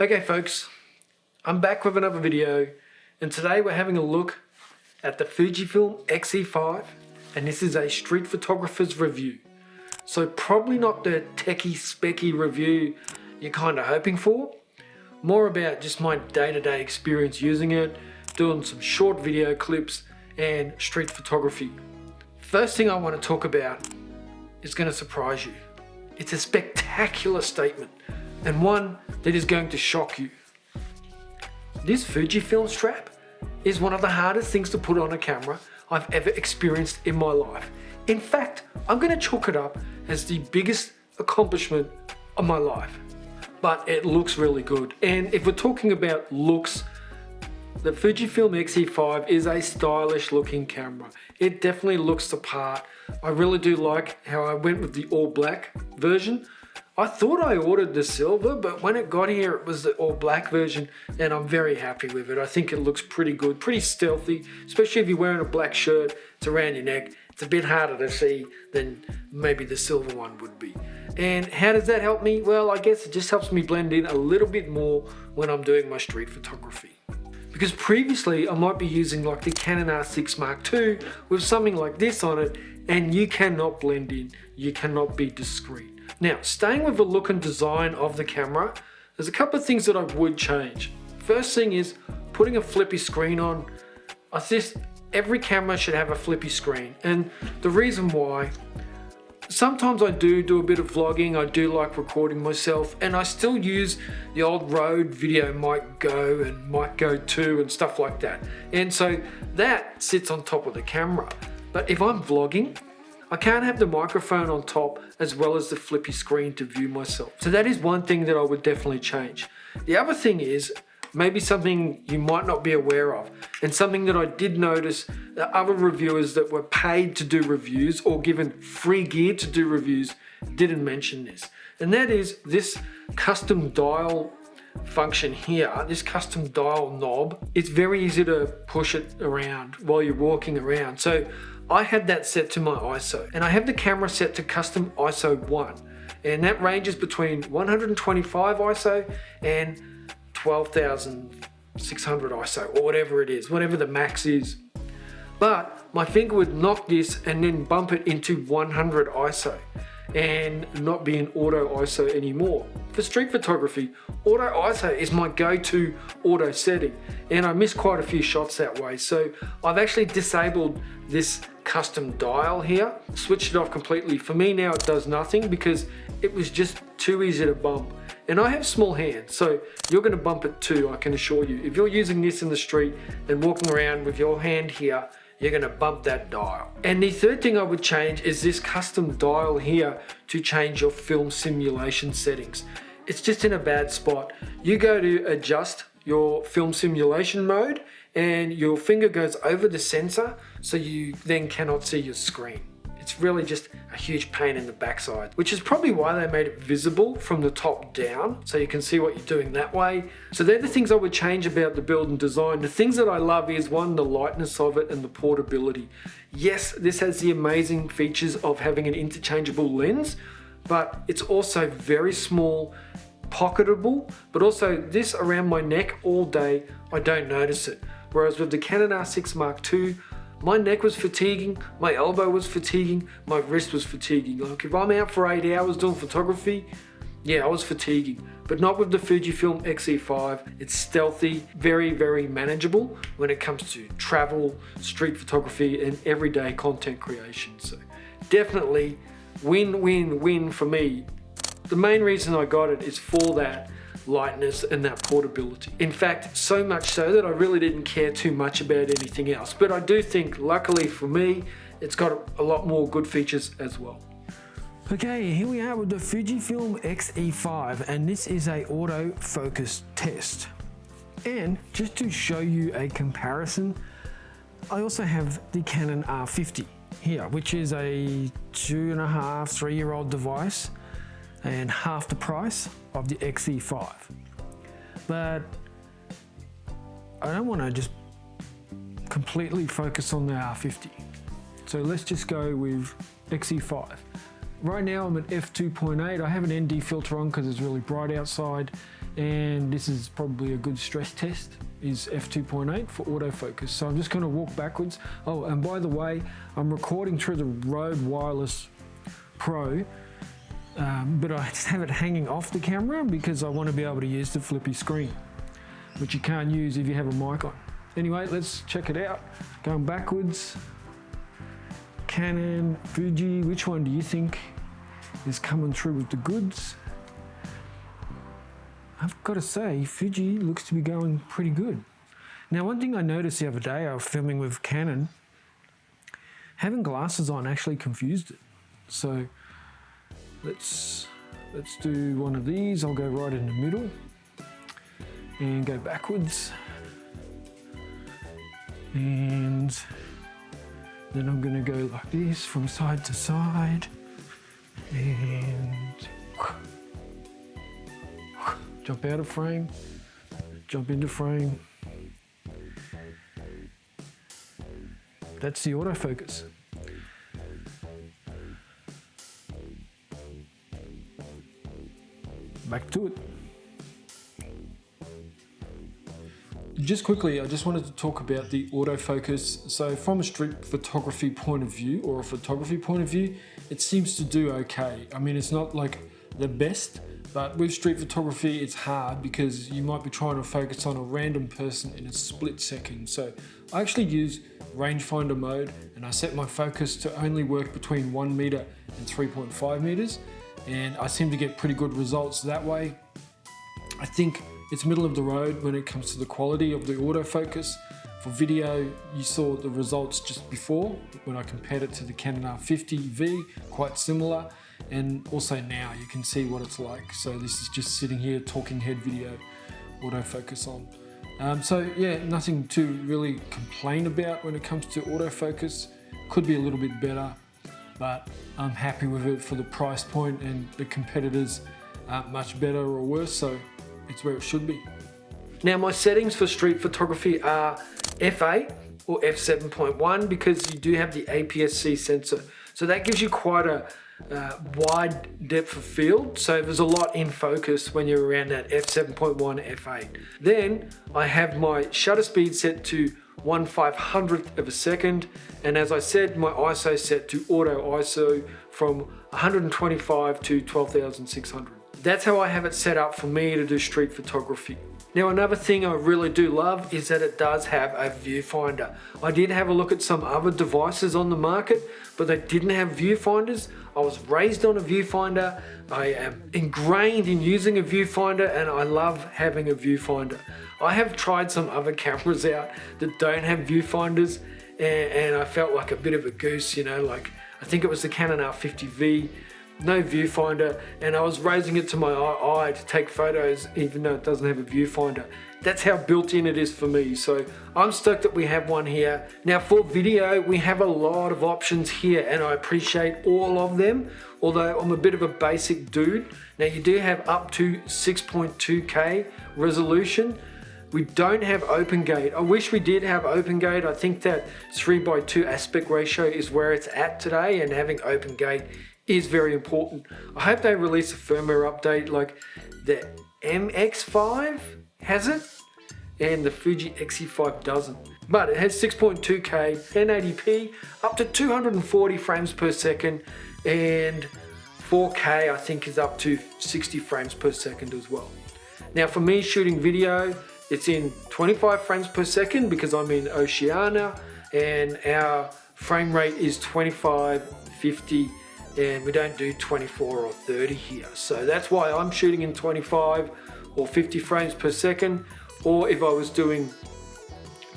Okay folks, I'm back with another video, and today we're having a look at the Fujifilm X-E5, and this is a street photographer's review. So probably not the techie specky review you're kind of hoping for, more about just my day-to-day experience using it, doing some short video clips and street photography. First thing I want to talk about is going to surprise you. It's a spectacular statement, and one that is going to shock you. This Fujifilm strap is one of the hardest things to put on a camera I've ever experienced in my life. In fact, I'm going to chalk it up as the biggest accomplishment of my life. But it looks really good. And if we're talking about looks, the Fujifilm X-E5 is a stylish looking camera. It definitely looks the part. I really do like how I went with the all black version. I thought I ordered the silver, but when it got here, it was the all black version, and I'm very happy with it. I think it looks pretty good, pretty stealthy, especially if you're wearing a black shirt, it's around your neck. It's a bit harder to see than maybe the silver one would be. And how does that help me? Well, I guess it just helps me blend in a little bit more when I'm doing my street photography. Because previously I might be using like the Canon R6 Mark II with something like this on it, and you cannot blend in, you cannot be discreet. Now, staying with the look and design of the camera, there's a couple of things that I would change. First thing is putting a flippy screen on. Every camera should have a flippy screen, and the reason why, sometimes I do a bit of vlogging, I do like recording myself, and I still use the old Rode Video Mic Go and Mic Go 2 and stuff like that. And so that sits on top of the camera. But if I'm vlogging, I can't have the microphone on top as well as the flippy screen to view myself. So that is one thing that I would definitely change. The other thing is maybe something you might not be aware of, and something that I did notice that other reviewers that were paid to do reviews or given free gear to do reviews didn't mention this. And that is this custom dial function here, this custom dial knob. It's very easy to push it around while you're walking around. So I had that set to my ISO, and I have the camera set to custom ISO 1, and that ranges between 125 ISO and 12,600 ISO, or whatever it is, whatever the max is. But my finger would knock this and then bump it into 100 ISO and not be in auto ISO anymore. For street photography, auto ISO is my go-to auto setting, and I miss quite a few shots that way. So I've actually disabled this custom dial here, switched it off completely. For me now it does nothing because it was just too easy to bump. And I have small hands, so you're going to bump it too, I can assure you. If you're using this in the street and walking around with your hand here, you're going to bump that dial. And the third thing I would change is this custom dial here to change your film simulation settings. It's just in a bad spot. You go to adjust your film simulation mode and your finger goes over the sensor, so you then cannot see your screen. It's really just a huge pain in the backside, which is probably why they made it visible from the top down, so you can see what you're doing that way. So they're the things I would change about the build and design. The things that I love is, one, the lightness of it and the portability. Yes, this has the amazing features of having an interchangeable lens, but it's also very small, pocketable, but also this around my neck all day, I don't notice it. Whereas with the Canon R6 Mark II, my neck was fatiguing, my elbow was fatiguing, my wrist was fatiguing. Like if I'm out for 8 hours doing photography, yeah, I was fatiguing. But not with the Fujifilm X-E5. It's stealthy, very, very manageable when it comes to travel, street photography, and everyday content creation. So definitely win, win, win for me. The main reason I got it is for that lightness and that portability. In fact, so much so that I really didn't care too much about anything else. But I do think, luckily for me, it's got a lot more good features as well. Okay, here we are with the Fujifilm X-E5, and this is a autofocus test. And just to show you a comparison, I also have the Canon R50 here, which is a 2.5, 3-year-old device, and half the price of the X-E5. But I don't want to just completely focus on the R50. So let's just go with X-E5. Right now I'm at f2.8. I have an ND filter on because it's really bright outside, and this is probably a good stress test, is f2.8 for autofocus. So I'm just going to walk backwards. Oh, and by the way, I'm recording through the Rode Wireless Pro, but I just have it hanging off the camera because I want to be able to use the flippy screen, which you can't use if you have a mic on. Anyway, let's check it out. Going backwards. Canon, Fuji, which one do you think is coming through with the goods? I've got to say, Fuji looks to be going pretty good. Now, one thing I noticed the other day, I was filming with Canon, having glasses on actually confused it. So let's do one of these. I'll go right in the middle and go backwards. And then I'm going to go like this from side to side and jump out of frame, jump into frame. That's the autofocus. Back to it. Just quickly, I just wanted to talk about the autofocus. So from a street photography point of view, or a photography point of view, it seems to do okay. I mean, it's not like the best, but with street photography, it's hard because you might be trying to focus on a random person in a split second. So I actually use rangefinder mode, and I set my focus to only work between 1 meter and 3.5 meters. And I seem to get pretty good results that way. I think it's middle of the road when it comes to the quality of the autofocus. For video, you saw the results just before when I compared it to the Canon R50V, quite similar. And also now you can see what it's like. So this is just sitting here, talking head video, autofocus on. So yeah, nothing to really complain about when it comes to autofocus. Could be a little bit better, but I'm happy with it for the price point, and the competitors aren't much better or worse, so it's where it should be. Now my settings for street photography are f8 or f7.1 because you do have the APS-C sensor. So that gives you quite a wide depth of field. So there's a lot in focus when you're around that f7.1, f8. Then I have my shutter speed set to 1/500th of a second. And as I said, my ISO set to auto ISO from 125 to 12,600. That's how I have it set up for me to do street photography. Now another thing I really do love is that it does have a viewfinder. I did have a look at some other devices on the market, but they didn't have viewfinders. I was raised on a viewfinder. I am ingrained in using a viewfinder, and I love having a viewfinder. I have tried some other cameras out that don't have viewfinders, and I felt like a bit of a goose, you know, like I think it was the Canon R50V. No viewfinder, and I was raising it to my eye to take photos even though it doesn't have a viewfinder. That's how built in it is for me, so I'm stoked that we have one here. Now for video, we have a lot of options here, and I appreciate all of them, although I'm a bit of a basic dude. Now you do have up to 6.2K resolution. We don't have open gate. I wish we did have open gate. I think that 3:2 aspect ratio is where it's at today, and having open gate is very important. I hope they release a firmware update like the MX5 has it and the Fuji X-E5 doesn't. But it has 6.2K, 1080p, up to 240 frames per second, and 4K I think is up to 60 frames per second as well. Now for me shooting video, it's in 25 frames per second because I'm in Oceania, and our frame rate is 25, 50, and we don't do 24 or 30 here. So that's why I'm shooting in 25 or 50 frames per second, or if I was doing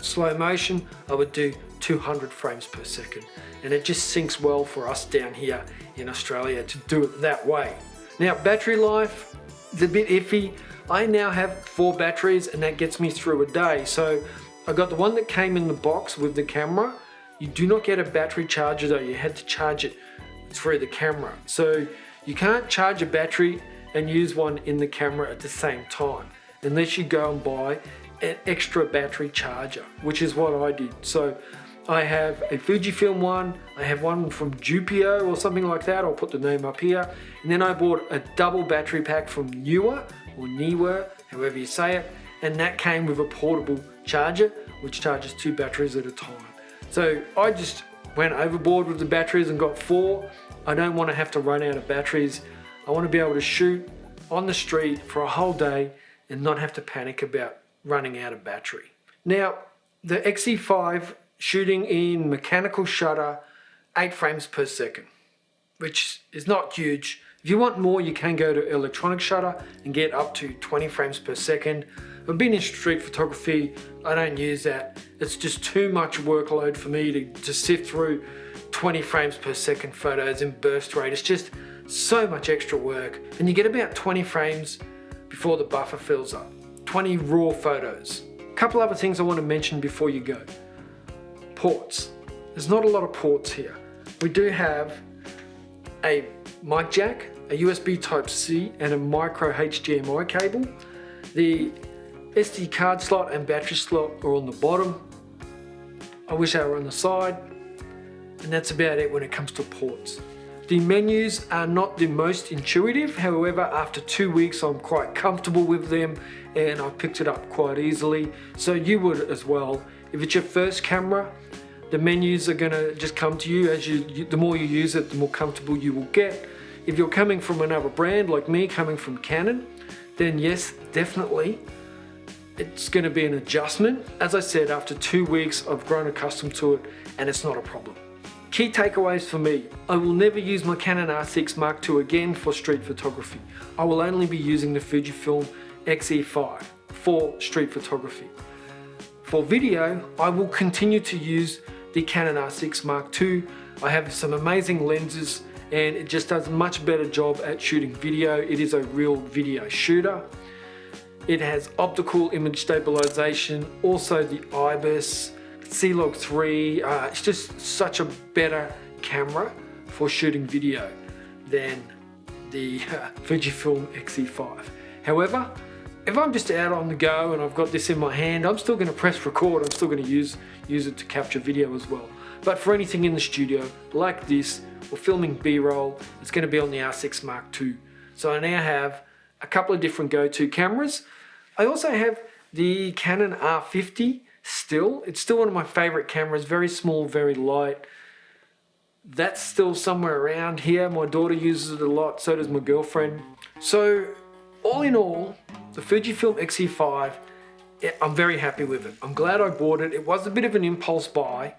slow motion, I would do 200 frames per second. And it just syncs well for us down here in Australia to do it that way. Now battery life is a bit iffy. I now have 4 batteries, and that gets me through a day. So I got the one that came in the box with the camera. You do not get a battery charger though, you had to charge it through the camera. So you can't charge a battery and use one in the camera at the same time unless you go and buy an extra battery charger, which is what I did. So I have a Fujifilm one, I have one from Jupio or something like that, I'll put the name up here, and then I bought a double battery pack from Neewer, however you say it, and that came with a portable charger which charges 2 batteries at a time. So I just went overboard with the batteries and got 4. I don't want to have to run out of batteries. I want to be able to shoot on the street for a whole day and not have to panic about running out of battery. Now, the X-E5 shooting in mechanical shutter 8 frames per second, which is not huge. If you want more, you can go to electronic shutter and get up to 20 frames per second. I've been in street photography, I don't use that. It's just too much workload for me to sift through 20 frames per second photos in burst rate. It's just so much extra work. And you get about 20 frames before the buffer fills up. 20 raw photos. A couple other things I want to mention before you go. Ports. There's not a lot of ports here. We do have a mic jack, a USB Type-C and a micro HDMI cable. The SD card slot and battery slot are on the bottom. I wish they were on the side. And that's about it when it comes to ports. The menus are not the most intuitive, however after 2 weeks I'm quite comfortable with them and I picked it up quite easily, so you would as well. If it's your first camera, the menus are gonna just come to you as the more you use it, the more comfortable you will get. If you're coming from another brand like me, coming from Canon, then yes, definitely it's going to be an adjustment. As I said, after 2 weeks I've grown accustomed to it and it's not a problem. Key takeaways for me: I will never use my Canon R6 Mark II again for street photography. I will only be using the Fujifilm X-E5 for street photography. For video, I will continue to use the Canon R6 Mark II. I have some amazing lenses and it just does a much better job at shooting video. It is a real video shooter. It has optical image stabilization, also the IBIS, C-Log 3. It's just such a better camera for shooting video than the Fujifilm X-E5. However, if I'm just out on the go and I've got this in my hand, I'm still going to press record. I'm still going to use it to capture video as well. But for anything in the studio like this or filming B-roll, it's going to be on the R6 Mark II. So I now have a couple of different go-to cameras. I also have the Canon R50 still. It's still one of my favorite cameras, very small, very light. That's still somewhere around here. My daughter uses it a lot, so does my girlfriend. So all in all, the Fujifilm X-E5, I'm very happy with it. I'm glad I bought it. It was a bit of an impulse buy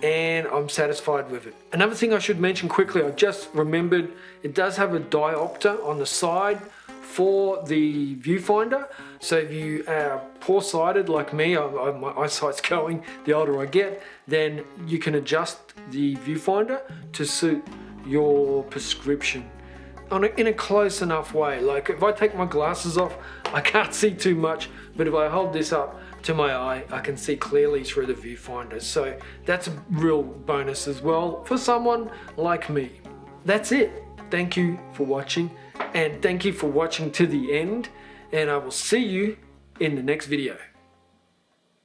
and I'm satisfied with it. Another thing I should mention quickly, I just remembered, it does have a diopter on the side for the viewfinder. So if you are poor-sighted like me, my eyesight's going, the older I get, then you can adjust the viewfinder to suit your prescription in a close enough way. Like if I take my glasses off, I can't see too much, but if I hold this up to my eye, I can see clearly through the viewfinder. So that's a real bonus as well for someone like me. That's it. Thank you for watching, and thank you for watching to the end, and I will see you in the next video.